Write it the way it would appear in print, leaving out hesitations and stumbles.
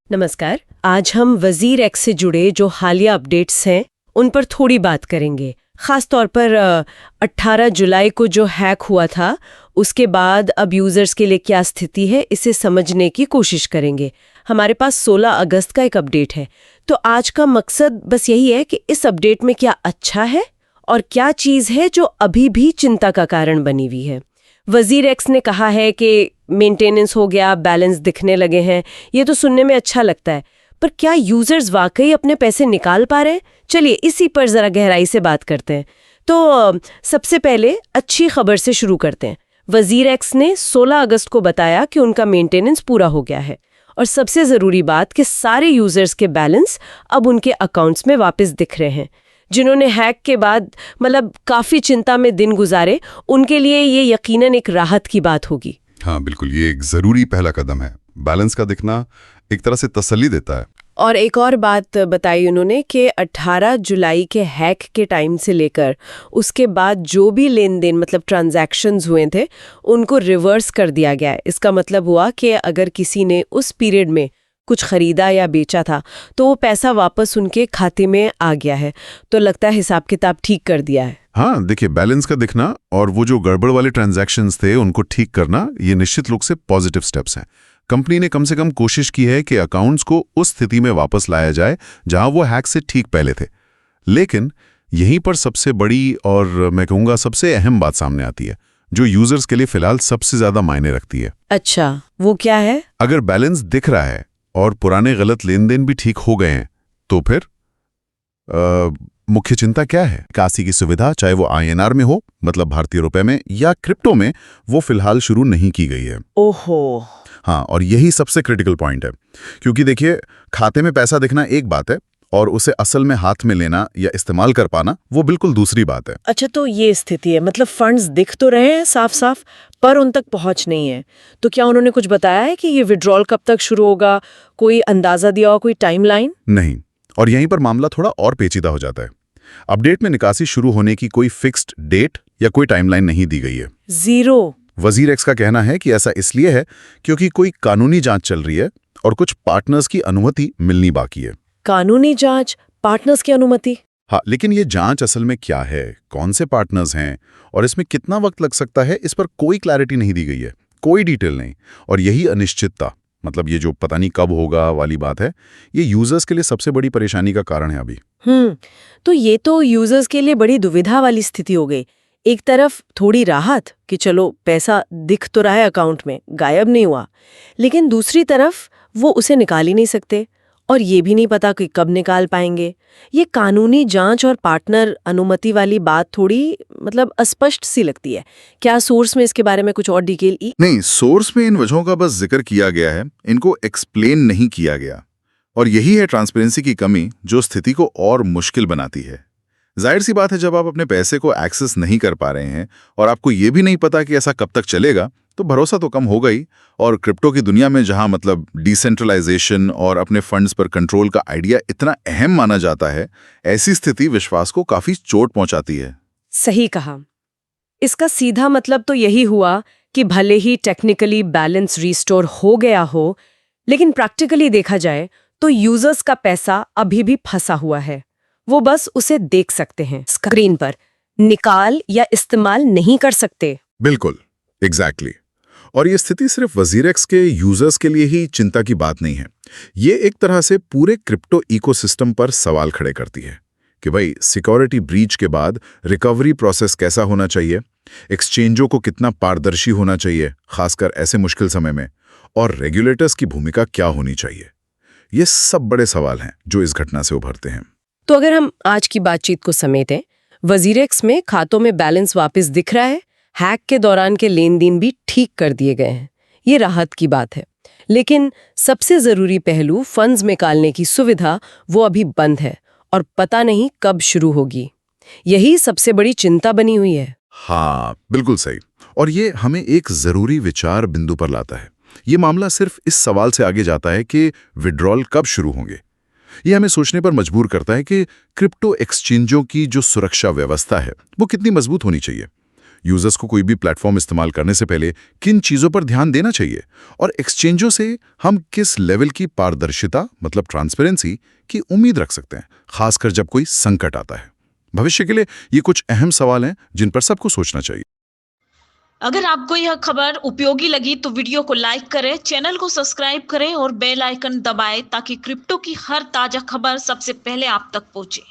नमस्कार। आज हम वजीर एक्स से जुड़े जो हालिया अपडेट्स हैं उन पर थोड़ी बात करेंगे। खास तौर पर 18 जुलाई को जो हैक हुआ था उसके बाद अब यूजर्स के लिए क्या स्थिति है, इसे समझने की कोशिश करेंगे। हमारे पास 16 अगस्त का एक अपडेट है, तो आज का मकसद बस यही है कि इस अपडेट में क्या अच्छा है और क्या चीज़ है जो अभी भी चिंता का कारण बनी हुई है। वजीर एक्स ने कहा है कि मेंटेनेंस हो गया, बैलेंस दिखने लगे हैं। ये तो सुनने में अच्छा लगता है, पर क्या यूजर्स वाकई अपने पैसे निकाल पा रहे हैं? चलिए इसी पर जरा गहराई से बात करते हैं। तो सबसे पहले अच्छी खबर से शुरू करते हैं। वजीर एक्स ने 16 अगस्त को बताया कि उनका मेंटेनेंस पूरा हो गया है, और सबसे ज़रूरी बात कि सारे यूजर्स के बैलेंस अब उनके अकाउंट्स में वापस दिख रहे हैं। जिन्होंने हैक के बाद काफ़ी चिंता में दिन गुजारे, उनके लिए ये यकीनन एक राहत की बात होगी। हाँ बिल्कुल, ये एक ज़रूरी पहला कदम है। बैलेंस का दिखना एक तरह से तसल्ली देता है। और एक और बात बताई उन्होंने कि 18 जुलाई के हैक के टाइम से लेकर उसके बाद जो भी लेन देन ट्रांजैक्शंस हुए थे उनको रिवर्स कर दिया गया है। इसका मतलब हुआ कि अगर किसी ने उस पीरियड में कुछ खरीदा या बेचा था तो वो पैसा वापस उनके खाते में आ गया है। तो लगता है हिसाब किताब ठीक कर दिया है। हाँ देखिए, बैलेंस का दिखना और वो जो गड़बड़ वाले ट्रांजैक्शंस थे उनको ठीक करना, ये निश्चित रूप से पॉजिटिव स्टेप्स हैं। कंपनी ने कम से कम कोशिश की है कि अकाउंट्स को उस स्थिति में वापस लाया जाए जहां वो हैक से ठीक पहले थे। लेकिन यहीं पर सबसे बड़ी और मैं कहूँगा सबसे अहम बात सामने आती है, जो यूजर्स के लिए फिलहाल सबसे ज्यादा मायने रखती है। अच्छा, वो क्या है? अगर बैलेंस दिख रहा है और पुराने गलत लेन देन भी ठीक हो गए हैं तो फिर मुख्य चिंता क्या है? निकासी की सुविधा, चाहे वो INR में हो, मतलब भारतीय रुपए में, या क्रिप्टो में, वो फिलहाल शुरू नहीं की गई है। ओहो। हाँ, और यही सबसे क्रिटिकल पॉइंट है, क्योंकि देखिए, खाते में पैसा दिखना एक बात है और उसे असल में हाथ में लेना या इस्तेमाल कर पाना वो बिल्कुल दूसरी बात है। अच्छा, तो ये स्थिति है, फंड्स दिख तो रहे हैं साफ साफ, पर उन तक पहुंच नहीं है। तो क्या उन्होंने कुछ बताया है कि ये विड्रॉल कब तक शुरू होगा? कोई अंदाजा दिया हो, कोई टाइमलाइन? नहीं, और यहीं पर मामला थोड़ा और पेचीदा हो जाता है। अपडेट में निकासी शुरू होने की कोई फिक्स्ड डेट या कोई टाइमलाइन नहीं दी गई है। जीरो। वजीर एक्स का कहना है कि ऐसा इसलिए है क्योंकि कोई कानूनी जांच चल रही है और कुछ पार्टनर्स की अनुमति मिलनी बाकी है। कानूनी जांच, पार्टनर्स की अनुमति? हाँ, लेकिन ये जांच असल में क्या है, कौन से पार्टनर्स हैं और इसमें कितना वक्त लग सकता है, इस पर कोई क्लैरिटी नहीं दी गई है, कोई डिटेल नहीं। और यही अनिश्चितता, ये जो पता नहीं कब होगा वाली बात है, ये यूजर्स के लिए सबसे बड़ी परेशानी का कारण है अभी। तो ये तो यूजर्स के लिए बड़ी दुविधा वाली स्थिति हो गई। एक तरफ थोड़ी राहत कि चलो पैसा दिख तो रहा है अकाउंट में, गायब नहीं हुआ, लेकिन दूसरी तरफ वो उसे निकाल ही नहीं सकते और ये भी नहीं पता कि कब निकाल पाएंगे। ये कानूनी जांच और पार्टनर अनुमति वाली बात थोड़ी अस्पष्ट सी लगती है। क्या सोर्स में इसके बारे में कुछ और डिटेल? नहीं, सोर्स में इन वजहों का बस जिक्र किया गया है, इनको एक्सप्लेन नहीं किया गया। और यही है ट्रांसपेरेंसी की कमी जो स्थिति को और मुश्किल बनाती है। जाहिर सी बात है, जब आप अपने पैसे को एक्सेस नहीं कर पा रहे हैं और आपको ये भी नहीं पता कि ऐसा कब तक चलेगा, तो भरोसा तो कम होगा ही। और क्रिप्टो की दुनिया में जहां डिसेंट्रलाइजेशन और अपने फंड्स पर कंट्रोल का आइडिया इतना अहम माना जाता है, ऐसी स्थिति विश्वास को काफी चोट पहुंचाती है। सही कहा। इसका सीधा मतलब तो यही हुआ कि भले ही टेक्निकली बैलेंस रिस्टोर हो गया हो, लेकिन प्रैक्टिकली देखा जाए तो यूजर्स का पैसा अभी भी फंसा हुआ है। वो बस उसे देख सकते हैं स्क्रीन पर, निकाल या इस्तेमाल नहीं कर सकते। बिल्कुल, एग्जैक्टली। और ये स्थिति सिर्फ वजीर एक्स के यूजर्स के लिए ही चिंता की बात नहीं है। ये एक तरह से पूरे क्रिप्टो इकोसिस्टम पर सवाल खड़े करती है कि भाई, सिक्योरिटी ब्रीच के बाद रिकवरी प्रोसेस कैसा होना चाहिए, एक्सचेंजों को कितना पारदर्शी होना चाहिए, खासकर ऐसे मुश्किल समय में, और रेगुलेटर्स की भूमिका क्या होनी चाहिए। ये सब बड़े सवाल हैं जो इस घटना से उभरते हैं। तो अगर हम आज की बातचीत को समेटें, वजीर एक्स में खातों में बैलेंस वापस दिख रहा है, हैक के दौरान के लेन देन भी ठीक कर दिए गए हैं, ये राहत की बात है। लेकिन सबसे जरूरी पहलू, फंड्स निकालने की सुविधा, वो अभी बंद है और पता नहीं कब शुरू होगी। यही सबसे बड़ी चिंता बनी हुई है। हाँ बिल्कुल सही। और ये हमें एक जरूरी विचार बिंदु पर लाता है। ये मामला सिर्फ इस सवाल से आगे जाता है कि विड्रॉल कब शुरू होंगे। ये हमें सोचने पर मजबूर करता है कि क्रिप्टो एक्सचेंजों की जो सुरक्षा व्यवस्था है वो कितनी मजबूत होनी चाहिए। यूजर्स को कोई भी प्लेटफॉर्म इस्तेमाल करने से पहले किन चीज़ों पर ध्यान देना चाहिए और एक्सचेंजों से हम किस लेवल की पारदर्शिता मतलब ट्रांसपेरेंसी की उम्मीद रख सकते हैं, खासकर जब कोई संकट आता है। भविष्य के लिए ये कुछ अहम सवाल हैं जिन पर सबको सोचना चाहिए। अगर आपको यह खबर उपयोगी लगी तो वीडियो को लाइक करें, चैनल को सब्सक्राइब करें और बेल आइकन दबाएं ताकि क्रिप्टो की हर ताजा खबर सबसे पहले आप तक पहुंचे।